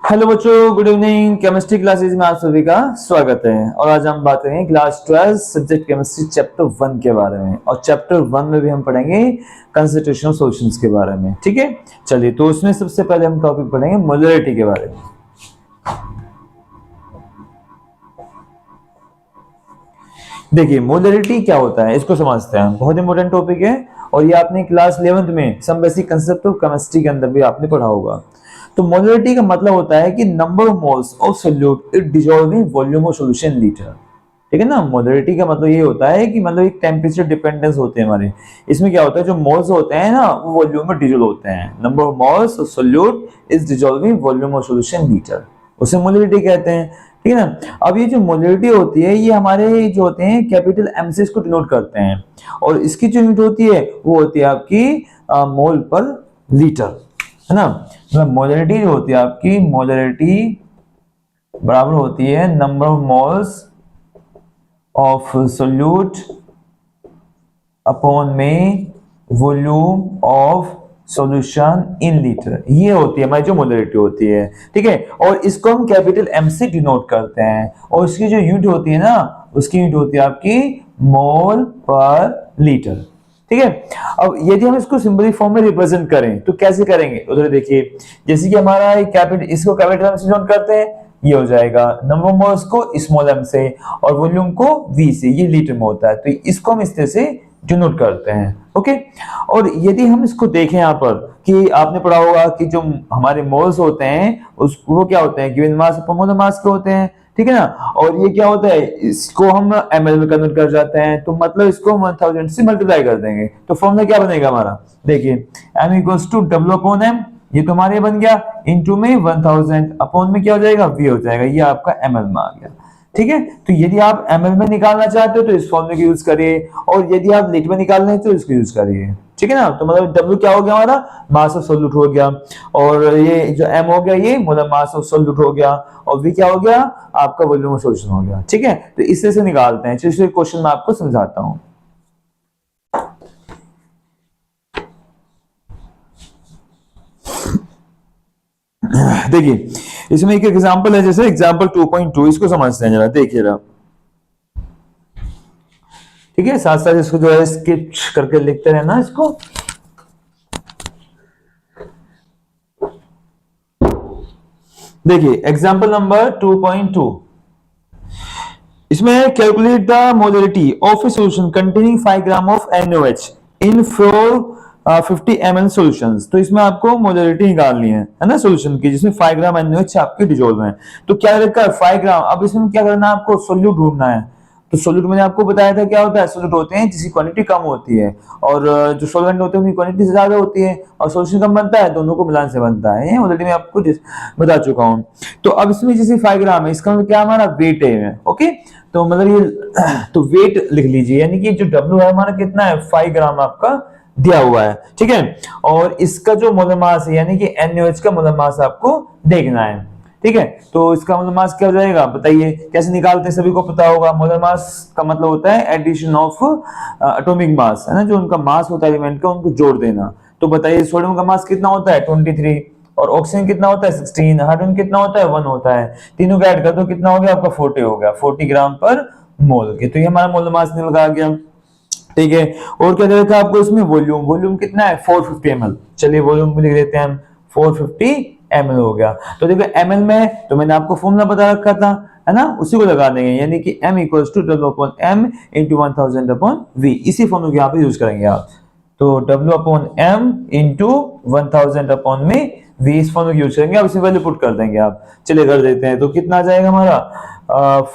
Hello बच्चों, good evening. Chemistry classes में आप सभी का स्वागत है। और आज हम बात करेंगे क्लास 12 सब्जेक्ट केमिस्ट्री चैप्टर 1 के बारे में। और चैप्टर 1 में भी हम पढ़ेंगे कंसंट्रेशन ऑफ सॉल्यूशंस के बारे में। ठीक है, चलिए तो उसमें सबसे पहले हम टॉपिक पढ़ेंगे मोलरिटी के बारे में। देखिए मोलरिटी क्या होता है इसको समझते हैं। बहुत इंपॉर्टेंट टॉपिक है और ये आपने क्लास 11th में some basic concept of chemistry के अंदर भी आपने पढ़ा होगा। तो मोलरिटी का मतलब होता है कि number of moles of solute it dissolving volume of solution litre. ठीक है ना। मोलरिटी का मतलब ये होता है कि मतलब एक टेम्परेचर डिपेंडेंस होते हैं हमारे। इसमें क्या होता है, जो मोल्स होते हैं ना वो वॉल्यूम में डिसॉल्व होते हैं। Number of moles of solute is dissolving volume of solution litre, उसे मोलरिटी कहते हैं। ठीक है ना। अब ये जो मोलरिटी होती है ये हमारे जो होते हैं कैपिटल एम से इसको डिनोट करते हैं। और इसकी जो यूनिट होती है वो होती है आपकी मोल पर लीटर, है ना। मतलब मोलरिटी जो होती है आपकी, मोलरिटी बराबर होती है number of moles of solute upon में volume of solution in litre. ये होती है हमारी जो मोलरिटी होती है। ठीक है, और इसको हम कैपिटल एम से डिनोट करते हैं। और इसकी जो यूनिट होती है ना, उसकी यूनिट होती है आपकी मोल पर लीटर। ठीक है। अब यदि हम इसको सिंपली फॉर्म में रिप्रेजेंट करें तो कैसे करेंगे, उधर देखिए। जैसे कि हमारा कैपिटल, इसको कैपिटल एम से डिनोट करते हैं, ये हो जाएगा नंबर ऑफ मोल्स को स्मॉल एम से और वॉल्यूम को वी से, ये लीटर में होता है। तो इसको हम इस तरह से डिनोट करते हैं। ओके। और यदि हम इसको देखें यहाँ पर कि आपने पढ़ा होगा कि जो हमारे मोल्स होते हैं वो क्या होते हैं, given mass upon molar mass के होते हैं। ठीक है ना। और ये क्या होता है, इसको हम ml में कन्वर्ट कर जाते हैं। तो मतलब इसको 1000 से मल्टीप्लाई कर देंगे तो फॉर्मूला क्या बनेगा हमारा, देखिए m equals to W upon m, ये तो हमारे बन गया, इनटू में 1000 अपॉन में क्या हो जाएगा, v हो जाएगा। ये आपका ml में आ गया। ठीक है। तो यदि आप ml में निकालना चाहते हो तो इस फॉर्मूले का यूज करिए, और यदि आप लीटर में निकालना है तो इसको यूज करिए। ठीक है ना। तो मतलब W क्या हो गया हमारा, मास ऑफ सोल्यूट हो गया, और ये जो M हो गया ये मतलब मास ऑफ सोल्यूट हो गया, और V क्या हो गया आपका वॉल्यूम ऑफ सॉल्यूशन हो गया। ठीक है। तो इससे से निकालते हैं। चलिए क्वेश्चन मैं आपको समझाता हूं। देखिए इसमें एक एग्जांपल है, जैसे एग्जांपल 2.2, इसको समझते हैं जरा, देखिए जरा। ठीक है, साथ साथ इसको जो है स्किप करके लिखते रहना इसको। देखिए एग्जांपल नंबर 2.2, इसमें calculate the molarity of A solution containing 5 gram of NaOH in 50 ml solutions. तो इसमें आपको मोलरिटी निकालनी है ना सॉल्यूशन की, जिसमें 5 ग्राम NaOH आपके डिसॉल्व है। तो क्या रखा है 5 ग्राम। अब इसमें क्या करना है आपको, सोल्यूट ढूंढना है। तो सोल्यूट मैंने आपको बताया था क्या होता है, सोल्यूट होते हैं जिसकी क्वांटिटी कम होती है, और जो सॉल्वेंट होते हैं उनकी क्वांटिटी ज्यादा होती है, और सॉल्यूशन कम बनता है, दोनों को मिलान से बनता है। ये ऑलरेडी मैं आपको बता चुका हूं। तो अब इसमें जैसे 5 ग्राम है, इसका मतलब क्या हमारा वेट है। ओके। तो मतलब ये तो वेट लिख लीजिए, यानी कि जो W है हमारा कितना है, 5 ग्राम आपका दिया हुआ है। ठीक है। और इसका जो मोलर मास है यानी कि NaOH का मोलर मास आपको देखना है। ठीक है। तो इसका मोलर मास क्या हो जाएगा बताइए, कैसे निकालते हैं, सभी को पता होगा। मोलर मास का मतलब होता है एडिशन ऑफ एटॉमिक मास, है ना। जो उनका मास होता है एलिमेंट का, उनको जोड़ देना। तो बताइए सोडियम का मास कितना होता है 23, और ऑक्सीजन कितना होता है 16, हाइड्रोजन कितना होता है 1 होता है। तीनों का ऐड कर दो कितना हो गया आपका 40 हो गया, 40 ग्राम पर मोल के। तो ये हमारा मोलर मास निकल आ गया। ठीक है। और क्या देखा आपको इसमें, वॉल्यूम, वॉल्यूम कितना है 450 ml। चलिए वॉल्यूम भी लिख देते हैं हम, 450 ml हो गया। तो देखो ml में तो मैंने आपको फॉर्मूला बता रखा था, है ना, उसी को लगा देंगे, यानी कि m equals to W upon m into 1000 upon v। इसी फॉर्मूला को यहाँ पे यूज करेंगे आप। तो W upon m into 1000 upon में v, इस फॉर्मूला को यूज करेंगे। अब इसमें वैल्यू पुट कर देंगे आप। चलिए कर देते हैं। तो कितना आ जाएगा हमारा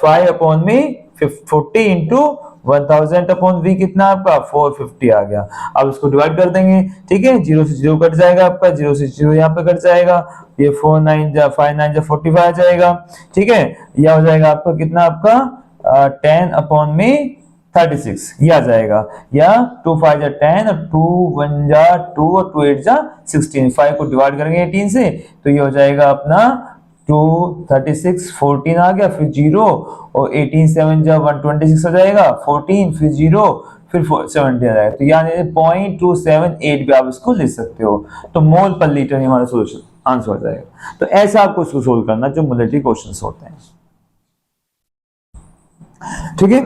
5 अपॉन में 40 इंटू 1000 अपॉन v, कितना आपका 450 आ गया। अब इसको डिवाइड कर देंगे। ठीक है, 0 से 0 कट जाएगा आपका, 0 से 0 यहाँ पे कट जाएगा, ये 4 9 जा 5 9 जा 45 आ जाएगा। ठीक है, यह हो जाएगा आपका कितना, आपका 10 अपॉन में 36 ये आ जाएगा, या 2 5 जा 10 और 2 1 जा 2 और 2 8 जा 16। 5 को डिवाइड करेंगे 18 से तो ये हो जाएगा अपना 2 36 14 आ गया, फिर 0 और 18 7 जा 126 हो जाएगा, 14 फिर 0 फिर 70 आ जाएगा। तो यानी 0.278 भी आप इसको ले सकते हो। तो मोल पर लीटर हमारा सोल्यूशन। आंसर हो जाएगा। तो ऐसा आपको इसको सोल्व करना जो मोलरिटी क्वेश्चंस होते हैं, ठीक है।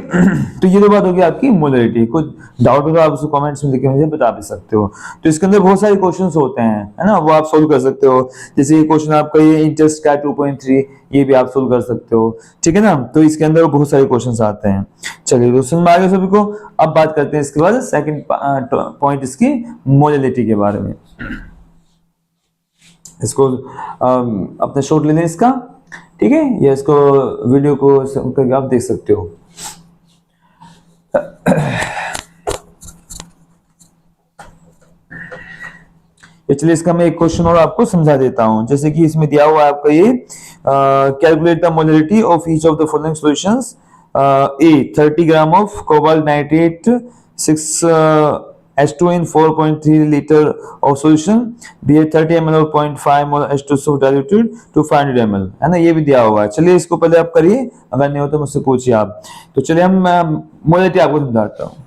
तो ये तो बात होगी आपकी मोलरिटी। कुछ डाउट हो तो आप उसको कमेंट्स में लिख के मुझे बता भी सकते हो। तो इसके अंदर बहुत सारे क्वेश्चंस होते हैं, है ना, वो आप सोल्व कर सकते हो। जैसे ये क्वेश्चन आपका ये इंटरेस्ट का 2.3, ये भी आप सोल्व कर सकते हो, ठीक है ना। तो इसके अंदर बहुत सारे क्वेश्चंस आते हैं। चलिए दोस्तों, समझ आ गया सभी को। अब बात करते हैं इसके बाद सेकंड पॉइंट इसकी मोलरिटी के बारे में। इसको अपने शॉट ले लें इसका, ठीक है, या इसको वीडियो को करके आप देख सकते हो। चलिए इसका मैं एक क्वेश्चन और आपको समझा देता हूं। जैसे कि इसमें दिया हुआ है आपका ये calculate the molarity of each of the following solutions. A 30 gram of cobalt nitrate 6 H2 in 4.3 liter of solution, B 30 ml of 0.5 mol H2SO diluted to 500 ml, है ना, ये भी दिया हुआ है। चलिए इसको पहले आप करिए, अगर नहीं हो तो मुझसे पूछिए आप। तो चलिए हम मोलरिटी आपको समझाता हूँ।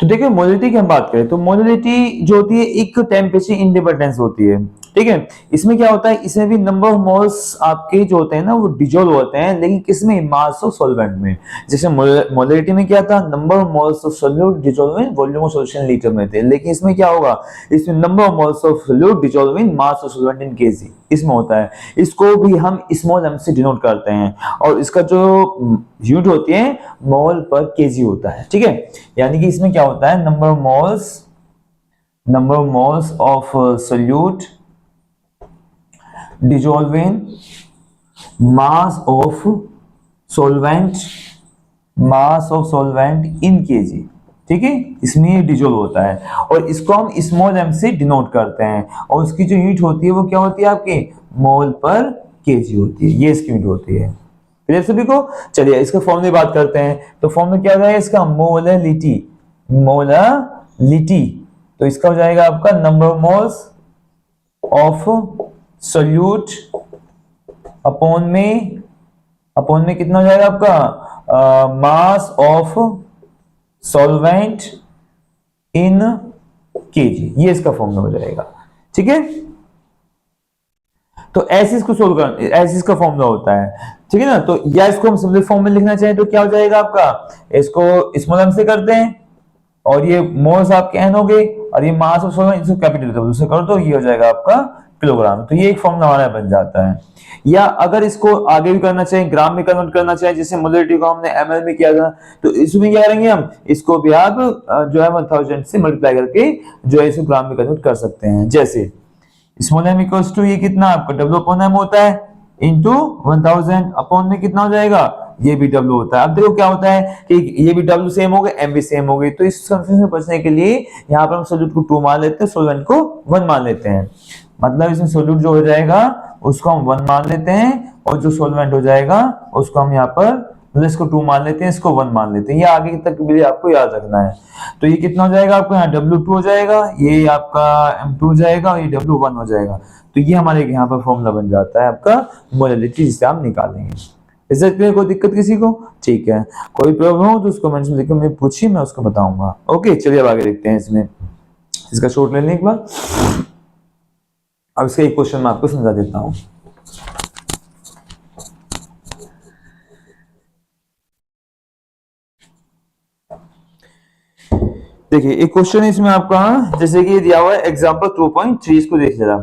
तो देखिए मोलरिटी की हम बात करें तो मोलरिटी जो होती है एक टेम्परेचर इंडिपेंडेंस होती है, ठीक है। इसमें क्या होता है, इसमें भी नंबर ऑफ मोल्स आपके जो होते हैं ना वो डिजोल्व होते हैं, लेकिन किसमें, मास ऑफ सॉल्वेंट में। जैसे मोलरिटी में क्या था, number of moles of solute dissolve in volume of solution litre में थे, लेकिन इसमें क्या होगा, इसमें number of moles of solute dissolve in mass of solvent in KG इसमें होता है। इसको भी हम स्मॉल m से डिनोट करते हैं, और इसका जो यूनिट होती है मोल पर केजी होता है, ठीक है। यानी कि इसमें क्या होता है, number of moles of solute dissolve in mass of solvent in kg, ठीक है। इसमें डिजोल्व होता है और इसको हम स्मॉल m से डिनोट करते हैं, और उसकी जो यूनिट होती है वो क्या होती है आपकी, मोल पर केजी होती है, ये इसकी यूनिट होती है। क्लियर सभी को। चलिए इसके फॉर्मूले बात करते हैं। तो फॉर्मूला क्या हो जाएगा इसका, मोलरिटी। तो इसका हो जाएगा आपका number of moles of solute upon में कितना हो जाएगा आपका, mass of solvent in KG, ये इसका फॉर्मूला हो जाएगा, ठीक है। तो ऐसे इसको सोल्व कर, ऐसे इसका फॉर्मूला होता है, ठीक है ना। तो या इसको हम सिंपल फॉर्म में लिखना चाहें तो क्या हो जाएगा आपका, इसको स्मॉल m से करते हैं और ये मोल्स आपके n हो गए, और ये मास ऑफ सॉल्वेंट इसको कैपिटल से करो तो ये हो जाएगा आपका किलोग्राम। तो ये एक फॉर्मूला हमारा बन जाता है। या अगर इसको आगे भी करना चाहिए, ग्राम में कन्वर्ट करना चाहिए, जैसे मोलरिटी को हमने ml में किया था, तो इसमें क्या करेंगे हम, इसको भी आप जो है 1000 से मल्टीप्लाई करके जो है इसको ग्राम में कन्वर्ट कर सकते हैं। जैसे स्मॉल m इक्वल्स टू ये कितना आपका W अपॉन m होता है इंटू 1000 अपॉन में कितना हो जाएगा, ये भी W होता है। अब देखो क्या होता है कि ये भी W सेम हो गए, M भी सेम हो गई, तो इस कंफ्यूजन से बचने के लिए यहाँ पर हम सोल्यूट को 2 मान लेते हैं, सोल्वेंट को 1 मान लेते हैं। मतलब इसमें सोल्यूट जो हो जाएगा उसको हम 1 मान लेते हैं, और जो सोल्वेंट हो जाएगा उसको हम यहाँ पर, मतलब इसको 2 मान लेते हैं, इसको 1 मान लेते हैं। ये आगे तक भी आपको याद रखना है। तो ये कितना हो जाएगा आपको, यहाँ W2 हो जाएगा, ये आपका M2 हो जाएगा, और ये W1 हो जाएगा। तो ये हमारे यहाँ पर फॉर्मूला बन जाता है आपका मोलरिटी, जिसे हम निकालेंगे। इस कोई दिक्कत किसी को, ठीक है। कोई प्रॉब्लम हो तो उसको मेंशन लिख के मैं पूछिए, मैं उसको बताऊंगा। ओके चलिए अब आगे देखते हैं। इसमें इसका शॉर्ट ले लें एक बार। अब इसका एक क्वेश्चन मैं आपको समझा देता हूं। देखिए एक क्वेश्चन इसमें आपका, जैसे कि दिया हुआ है एग्जांपल 2.3, इसको देखिए जरा।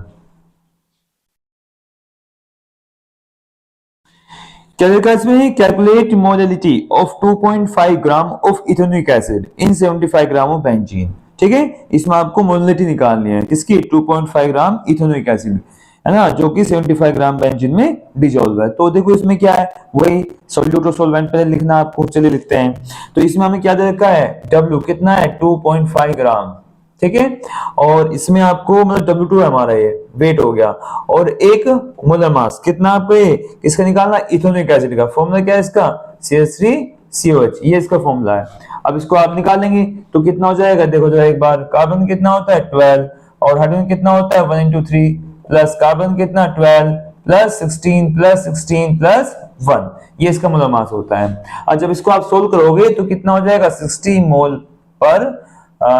क्या लिखा है इसमें, calculate molarity of 2.5 gram of ethanoic acid in 75 gram of benzene, ठीक है। इसमें आपको मोलरिटी निकालनी है किसकी, 2.5 ग्राम इथेनोइक एसिड, है ना, जो कि 75 ग्राम बेंजीन में डिसॉल्व है। तो देखो इसमें क्या है, वही सोल्यूट और सोल्वेंट पहले लिखना आपको, चलिए लिखते हैं। तो इसमें हमें क्या दे रखा है, W कितना है 2.5 ग्राम, ठीक है। और इसमें आपको मतलब W2 है हमारा, ये वेट हो गया, और एक मोलर मास कितना आपको ये किसका निकालना, इथेनोइक एसिड का। फॉर्मूला क्या है इसका, CH3COH, ये इसका फॉर्मूला है। अब इसको आप निकालेंगे तो कितना हो जाएगा, देखो जरा एक बार, कार्बन कितना होता है 12, और हाइड्रोजन कितना होता है 1 into 3, प्लस कार्बन कितना 12 प्लस 16 प्लस 16 प्लस 1, ये इसका मोलर मास होता है। और जब इसको आप सोल्व करोगे तो कितना हो जाएगा 60 मोल पर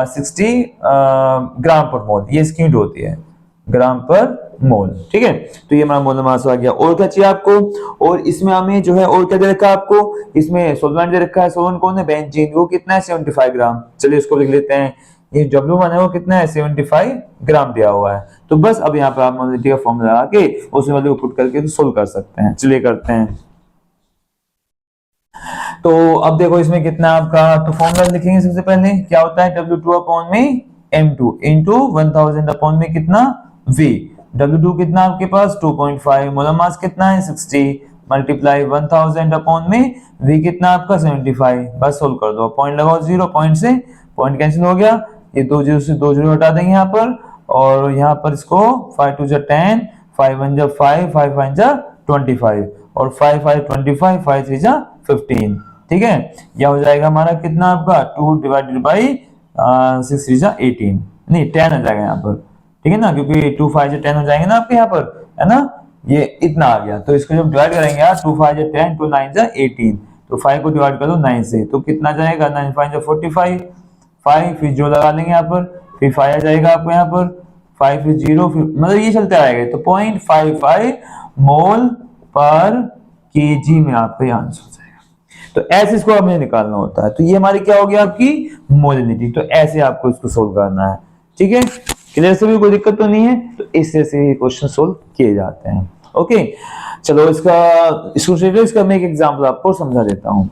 60 ग्राम पर मोल, ये इसकी यूनिट होती है, ग्राम पर मोल। ठीक है, तो ये हमारा मोलर मास आ गया। और क्या चाहिए आपको, और इसमें हमें जो है और क्या दे रखा है आपको, इसमें सोलवेंट दे रखा है। सोलवेंट कौन है, बेंजीन, वो कितना है 75 ग्राम। चलिए इसको लिख लेते हैं, ये W1 है वो कितना है 75 ग्राम दिया हुआ है। तो बस अब यहाँ पे आप मोलरिटी का फॉर्मूला लगा के उसमें वैल्यू पुट करके तो सोल्व कर सकते हैं। चलिए करते हैं। तो अब देखो इसमें कितना आपका, तो फॉर्मूला लिखेंगे सबसे पहले, क्या होता है W2 अपॉन में M2 इंटू 1000 अपॉन में कितना V। W2 कितना आपके पास 2.5, मोलर मास कितना है 60, मल्टीप्लाई 1000 अपॉन में V कितना आपका 75। बस सोल्व कर दो, पॉइंट लगाओ, 0 पॉइंट से पॉइंट कैंसिल हो गया, ये 2 जीरो से 2 जीरो हटा देंगे यहाँ पर, और यहाँ पर इसको 5 2 जा 10, 5 1 जा 5, 5 5 जा 25, और 5 5 25, 5 3 जा 15। ठीक है, यह हो जाएगा हमारा कितना आपका 2 डिवाइडेड बाई 6 3 जा 18, नहीं 10 आ जाएगा यहाँ पर। ठीक है ना, क्योंकि 2 5 जा 10 हो जाएंगे ना आपके यहाँ पर, है ना, ये इतना आ गया। तो इसको जब डिवाइड करेंगे यार, 2 5 जा 10, 2 9 जा 18, तो 5 को डिवाइड कर दो 9 से, तो कितना जाएगा 9 5 जा 45, 5 फिर जो लगा लेंगे यहाँ पर, फिर 5 आ जाएगा आपको यहाँ पर, 5 फिर 0, फिर मतलब ये चलते आएगा। तो 0.55 मोल पर केजी में आपका आंसर हो जाएगा। तो ऐसे इसको हमें निकालना होता है। तो ये हमारी क्या हो गया आपकी मोलिनिटी। तो ऐसे आपको इसको सोल्व करना है। ठीक है, क्लियर, से भी कोई दिक्कत तो नहीं है। तो इससे से क्वेश्चन सोल्व किए जाते हैं। ओके, चलो इसका मैं एक एग्जांपल आपको समझा देता हूं।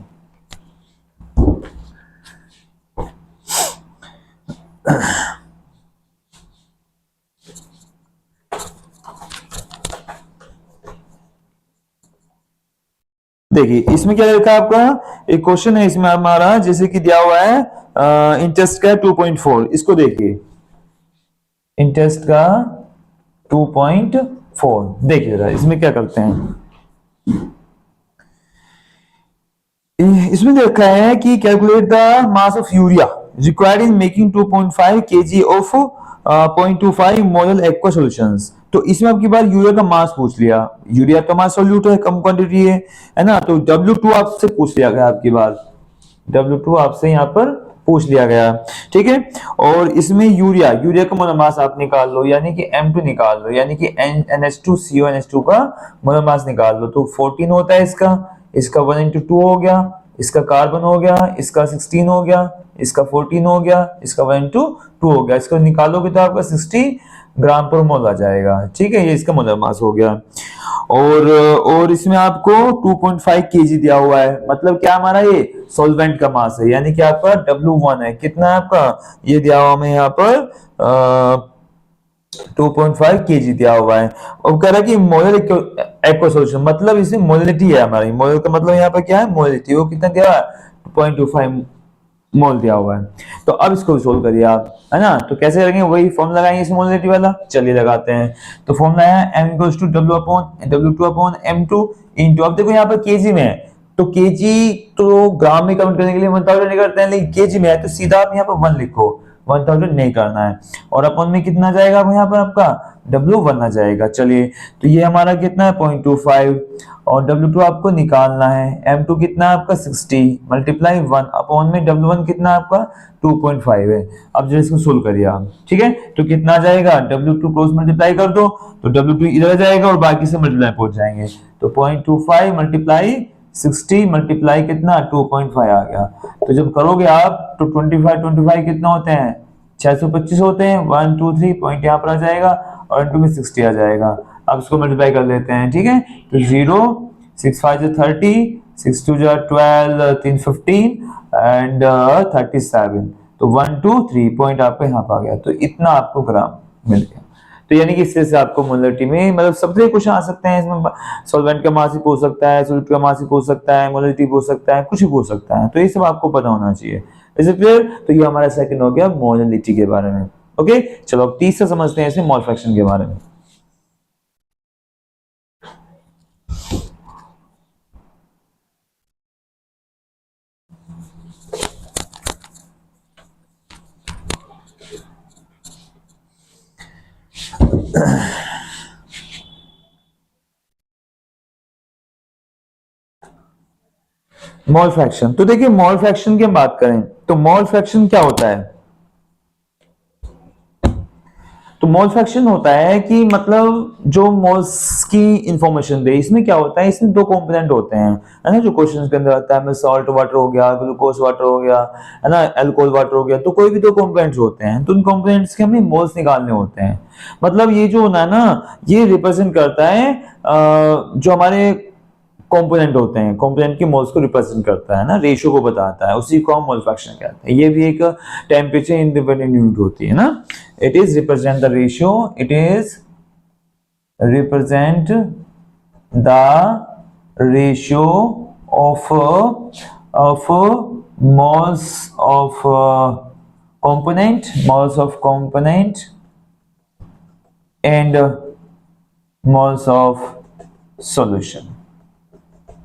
देखिए इसमें क्या लिखा है आपका, एक क्वेश्चन है इसमें हमारा, जैसे कि दिया हुआ है इंटरेस्ट का 2.4। इसको देखिए, इंटरेस्ट का 2.4, देखिए जरा इसमें क्या करते हैं। इसमें देखा है कि calculate the mass of urea required in making 2.5 kg of 0.25 molar aqua solutions. तो इसमें आपकी बार यूरिया का मास पूछ लिया, यूरिया का मास सॉल्यूट है, कम क्वांटिटी है ना। तो W2 आपसे पूछ लिया गया, आपकी बार W2 आपसे यहाँ पर पूछ लिया गया। ठीक है, और इसमें यूरिया का मोलर मास आप निकाल लो, यानी कि M2 निकाल लो, यानी कि NH2CO NH2 का मोलर मास निकाल लो। तो 14 होता है इसका 1 into 2 हो गया, इसका कार्बन हो गया, इसका 16 हो गया, इसका 14 हो गया, इसका 1 into 2 हो गया। इसको निकालोगे तो आपका 60 ग्राम पर मोल आ जाएगा। ठीक है, ये इसका मोलर मास हो गया। और इसमें आपको 2.5 kg दिया हुआ है, मतलब क्या हमारा ये सॉल्वेंट का मास है, यानी कि आपका W1 है, कितना है आपका, ये दिया हुआ हमें यहाँ पर 2.5 kg दिया हुआ है। और कह रहा है कि मोलर एक्वा सॉल्यूशन, मतलब इसमें मोलरिटी है हमारी, मोलर का मतलब यहाँ पर क्या है मोलरिटी, वो कितना दिया हुआ है 0.25 मोल दिया हुआ है। तो अब इसको सोल्व करिए आप, है ना। तो कैसे करेंगे, वही फॉर्मूला लगाएंगे इस मोलरिटी वाला। चलिए लगाते हैं। तो फॉर्मूला है M equals to W2 upon M2 into, अब देखो यहाँ पर केजी में है, तो केजी तो ग्राम में कन्वर्ट करने के लिए 1000 नहीं करते हैं, लेकिन केजी में है तो सीधा आप यहाँ पर 1 लिखो, 1000 नहीं करना है। और अपॉन में कितना जाएगा यहाँ पर आपका W1 आ जाएगा। चलिए, तो ये हमारा कितना है 0.25, और W2 आपको निकालना है, M2 कितना है आपका 60 मल्टीप्लाई 1 अपॉन में W1 कितना आपका 2.5 है। अब जरा इसको सोल्व करिए आप। ठीक है, तो कितना आ जाएगा, W2 क्रॉस मल्टीप्लाई कर दो तो W2 इधर जाएगा और बाकी से मल्टीप्लाई पहुंच जाएंगे। तो 0.25 मल्टीप्लाई 60 मल्टीप्लाई कितना 2.5 आ गया। तो जब करोगे आप तो 25 कितना होते हैं 625 होते हैं। 1 2 3 पॉइंट यहाँ पर आ जाएगा और इनटू में 60 आ जाएगा। अब इसको मल्टीप्लाई कर लेते हैं। ठीक है, तो 0 6 5 जा 30, 6 2 जा 12, 3 15 एंड 37। तो 1 2 3 पॉइंट आपको यहाँ पर आ गया। तो इतना आपको ग्राम मिल गया। तो यानी कि इससे आपको मोलरिटी में मतलब सबसे क्वेश्चन आ सकते हैं इसमें, सॉल्वेंट का मास ही पूछ सकता है, सॉल्यूट का मास ही पूछ सकता है, मोलरिटी पूछ सकता है, कुछ भी पूछ सकता है। तो ये सब आपको पता होना चाहिए। Is it clear? तो ये हमारा सेकंड हो गया मोलरिटी के बारे में। ओके, चलो अब तीसरा समझते हैं इसमें मोल फ्रैक्शन के बारे में। मोल फ्रैक्शन, तो देखिए मोल फ्रैक्शन की हम बात करें तो मोल फ्रैक्शन क्या होता है? तो मोल फ्रैक्शन होता है कि मतलब जो मोल्स की इंफॉर्मेशन दे। इसमें क्या होता है, इसमें दो कंपोनेंट होते हैं, है ना, जो क्वेश्चन के अंदर आता है, सॉल्ट वाटर हो गया, ग्लूकोज वाटर हो गया, है ना, अल्कोहल वाटर हो गया। तो कोई भी दो कंपोनेंट्स होते हैं, तो उन कंपोनेंट्स के हमें मोल्स निकालने होते हैं। मतलब ये जो होना है ना, ये रिप्रेजेंट करता है जो हमारे कंपोनेंट होते हैं, कंपोनेंट के मोल्स को रिप्रेजेंट करता है ना, रेशियो को बताता है, उसी को हम मोल फ्रैक्शन कहते हैं। ये भी एक टेम्परेचर इंडिपेंडेंट यूनिट होती है ना। It is represent the ratio, it is represent the ratio of moles of component and moles of solution.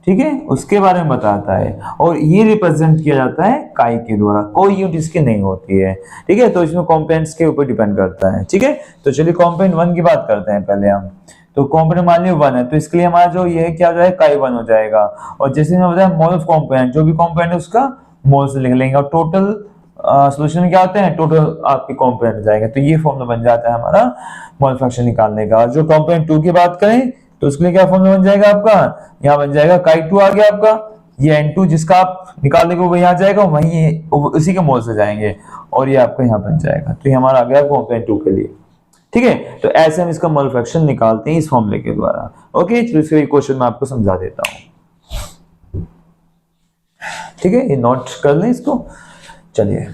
ठीक है, उसके बारे में बताता है, और ये रिप्रेजेंट किया जाता है काई के द्वारा, कोई यूनिट इसकी नहीं होती है। ठीक है, तो इसमें कंपोनेंट्स के ऊपर डिपेंड करता है। ठीक है, तो चलिए कंपोनेंट 1 की बात करते हैं पहले हम। तो कंपोनेंट मान लिया 1 है, तो इसके लिए हमारा जो ये क्या हो जाएगा, काई 1 हो जाएगा। और जैसे मैं बताया मोल ऑफ कंपोनेंट, जो भी कंपोनेंट है उसका मोल से लिख लेंगे, और टोटल सॉल्यूशन क्या होते हैं, टोटल आपके कंपोनेंट हो जाएगा। तो ये फॉर्मूला बन जाता है हमारा मोल फ्रैक्शन निकालने का। जो कंपोनेंट 2 की बात करें तो उसके लिए क्या फॉर्मूला बन जाएगा आपका, यहाँ बन जाएगा काई 2 आ गया आपका, ये N2 जिसका आप निकालने को वो यहाँ जाएगा, वहीं उसी के मोल से जाएंगे, और ये आपका यहाँ बन जाएगा। तो ये हमारा आ गया कंपोनेंट 2 के लिए। ठीक है, तो ऐसे हम इसका मोल फ्रैक्शन निकालते हैं इस फॉर्मूले के द्वारा। ओके, तो इसके क्वेश्चन मैं आपको समझा देता हूँ। ठीक है, ये नोट कर लें इसको। चलिए,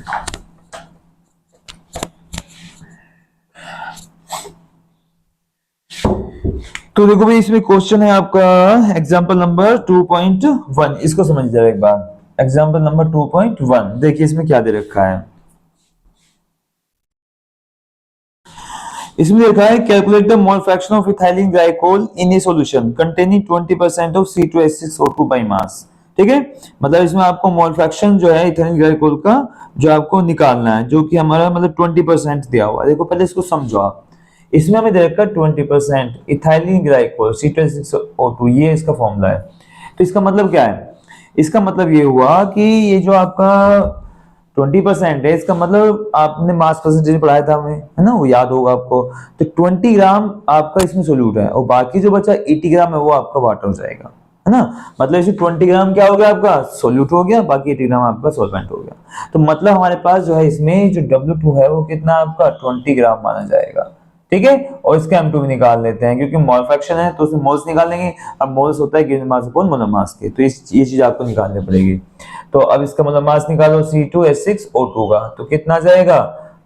तो देखो भाई, इसमें क्वेश्चन है आपका एग्जांपल नंबर 2.1, इसको समझ जाओ एक बार। एग्जांपल नंबर 2.1 देखिए इसमें क्या दे रखा है। इसमें लिखा है calculate the mole fraction of ethylene glycol in A solution containing 20% of C2H6O2 by mass. ठीक है, मतलब इसमें आपको मोल फ्रैक्शन जो है इथाइलिन ग्लाइकोल का जो आपको निकालना है, जो कि हमारा मतलब 20% दिया हुआ है। देखो पहले इसको समझो आप। इसमें हमें दे रखा है 20% इथाइलिन ग्लाइकोल C2H6O2, ये इसका फॉर्मूला है। तो इसका मतलब क्या है, इसका मतलब ये हुआ कि ये जो आपका 20% है, इसका मतलब आपने मास परसेंटेज पढ़ाया था हमें, है ना, वो याद होगा आपको। तो 20 ग्राम आपका इसमें सोल्यूट है, और बाकी जो बचा 80 ग्राम है वो आपका वाटर हो जाएगा, है ना। मतलब इसे 20 ग्राम क्या हो गया आपका सोल्यूट हो गया, बाकी 80 ग्राम आपका सॉल्वेंट हो गया। तो मतलब हमारे पास जो है इसमें जो W2 है वो कितना आपका 20 ग्राम माना जाएगा। ठीक है, और इसका M2 भी निकाल लेते हैं, क्योंकि मोल फ्रैक्शन है तो उसमें मोल्स निकालेंगे। अब मोल्स होता है given mass upon molar mass के, तो ये चीज आपको निकालनी पड़ेगी। तो अब इसका मोलर मास निकालो C2H6O2 का, तो कितना आ जाएगा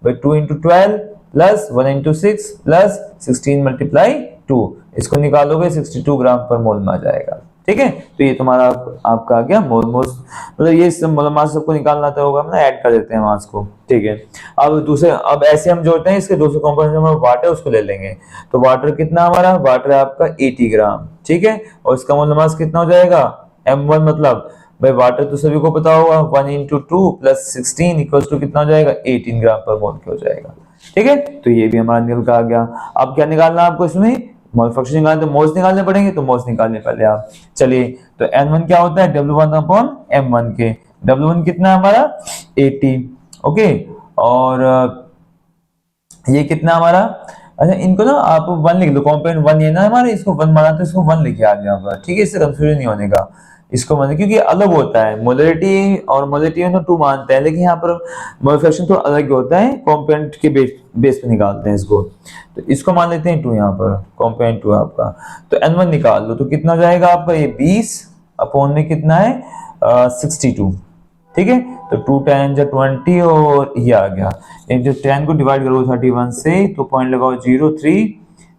भाई, 2 × 12 प्लस 1 × 6 प्लस 16 × 2, इसको निकालोगे 62 ग्राम पर मोल में आ जाएगा। ठीक है, तो ये तुम्हारा आपका आ गया मोल मतलब ये मोलर मास सबको निकालना तो होगा, ना ऐड कर देते हैं मास को। ठीक है, अब दूसरे, अब ऐसे हम जोड़ते हैं इसके 200 कंपोनेंट, हमारा वाटर उसको ले लेंगे। तो वाटर कितना हमारा, वाटर आपका 80 ग्राम। ठीक है, और इसका मोलर मास कितना हो जाएगा M1, मतलब भाई वाटर तो सभी को पता होगा 1 × 2 प्लस 16 इक्वल्स टू कितना हो जाएगा 18 ग्राम पर मोल हो जाएगा। ठीक है, तो ये भी हमारा निकल का आ गया। अब क्या निकालना है आपको, इसमें मोल फ्रैक्शन निकालना, तो मोल्स निकालने पड़ेंगे, तो मोल्स निकालने पहले आप। चलिए, तो N1 क्या होता है W1 अपॉन M1 के। W1 कितना है हमारा 80। ओके, और ये कितना हमारा, अच्छा इनको ना आप 1 लिख लो, कंपोनेंट 1 ये ना हमारे, इसको 1 माना तो इसको 1 लिखे आप यहाँ पर। ठीक है, इससे कंफ्यूजन नहीं होने का, इसको माने, क्योंकि अलग होता है मोलरिटी, और मोलरिटी में तो 2 मानते हैं, लेकिन यहाँ पर मोल फ्रैक्शन थोड़ा अलग होता है, कंपोनेंट के बेस पे निकालते हैं इसको। तो इसको मान लेते हैं 2 यहाँ पर, कंपोनेंट 2 आपका। तो N1 निकाल लो, तो कितना जाएगा आपका, ये 20 अपॉन में कितना है 62। ठीक है, तो 2 10 जा 20, और ये आ गया, एक जो 10 को डिवाइड करो 31 से, तो पॉइंट लगाओ 0 3,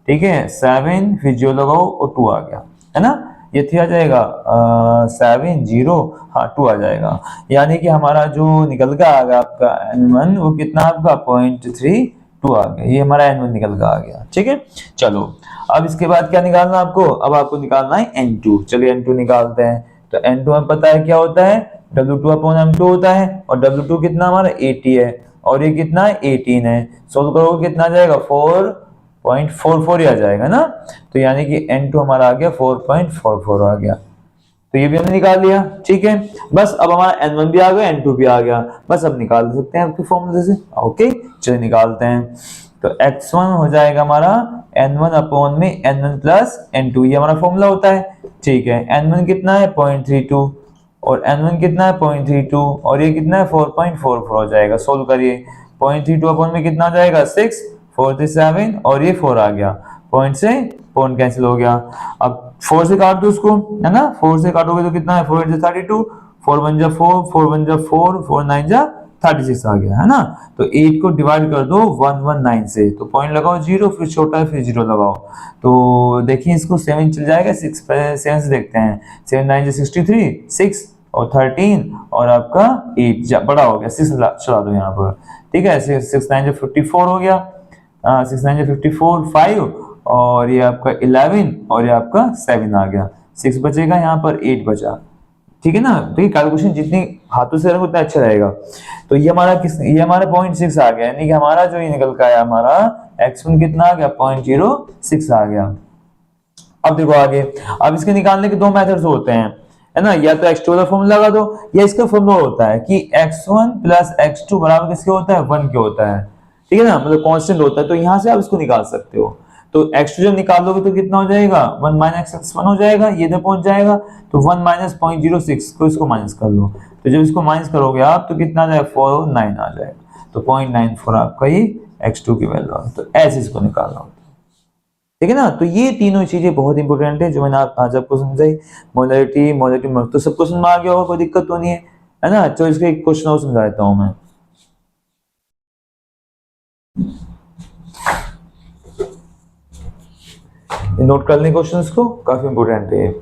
ठीक है 7, फिर 0 लगाओ और 2 आ गया, है ना। ये थी आ जाएगा 7 0, हाँ 2 आ जाएगा। यानी कि हमारा जो निकल का आ गया आपका N1 वो कितना आपका 0.32 आ गया, ये हमारा N1 निकल का आ गया। ठीक है, चलो अब इसके बाद क्या निकालना आपको, अब आपको निकालना है N2। चलिए N2 निकालते हैं। तो N2 हमें पता है क्या होता है, W2 अपॉन M2 होता है, और W2 कितना हमारा 80 है, और ये कितना है 18 है। सोल्व करोगे कितना आ जाएगा 4.44 आ जाएगा ना। तो यानी कि N2 हमारा आ गया 4.44 आ गया। तो ये भी हमने निकाल लिया, ठीक है। बस अब हमारा n1 भी आ गया, n2 भी आ गया, बस अब निकाल सकते हैं आपके फॉर्मूले से। ओके, चलिए निकालते हैं। तो x1 हो जाएगा हमारा n1 अपॉन में n1 प्लस n2, ये हमारा फॉर्मूला होता है, ठीक है। n1 कितना है 0.32 और n1 कितना है 0.32 और ये कितना है 4.44 हो जाएगा। सोल्व करिए, 0.32 अपॉन में कितना हो जाएगा 6, 47 और ये 4 आ गया, पॉइंट से पॉइंट कैंसिल हो गया। अब 4 से काट दो उसको, है ना, 4 से काटोगे तो कितना है 4 8 32, 4 1 जा 4, 4 1 जा 4, 4 9 जा 36 आ गया, है ना। तो 8 को डिवाइड कर दो 119 से, तो पॉइंट लगाओ 0, फिर छोटा है फिर 0 लगाओ। तो देखिए इसको 7 चल जाएगा, 6 7 से देखते हैं, 7 9 जा 63, 6 और 13 और आपका 8 बड़ा हो गया, 6 चला दो यहाँ पर, ठीक है। 6 9 जा 54 हो गया, 6 9 जा 54, 5 और ये आपका 11 और ये आपका 7 आ गया, 6 बचेगा यहाँ पर, 8 बचा, ठीक है ना। तो ये कैलकुलेशन जितनी हाथों से रखो उतना अच्छा रहेगा। तो ये हमारा ये हमारा 0.6 आ गया, यानी कि हमारा जो ये निकल का है हमारा x1 कितना आ गया 0.06 आ गया। अब देखो आगे, अब इसके निकालने के दो मेथड्स होते हैं, है ना। या तो x2 का फॉर्मूला लगा दो, या इसका फॉर्मूला होता है कि x1 प्लस x2 बराबर किसके होता है 1 के होता है, ठीक है ना, मतलब कांस्टेंट होता है। तो यहां से आप इसको निकाल सकते हो। तो x2 जब निकालोगे तो कितना हो जाएगा 1 माइनस x1 हो जाएगा, ये इधर पहुंच जाएगा, तो 1 माइनस 0.06 को इसको माइनस कर लो, तो जब इसको माइनस करोगे आप तो कितना आ जाएगा 409 आ जाएगा, तो 0.94 आपका ये x2 की वैल्यू है। तो ऐसे इसको निकालना होता है, ठीक है ना। तो ये तीनों चीजें बहुत इंपॉर्टेंट है जो मैंने आज आपको समझाई, मोलैरिटी मोलैरिटी तो सबको समझ में आ गया होगा, कोई दिक्कत तो नहीं है ना। तो इसके एक क्वेश्चन और समझा देता हूं मैं, नोट कर लें क्वेश्चंस को, काफी इंपॉर्टेंट है।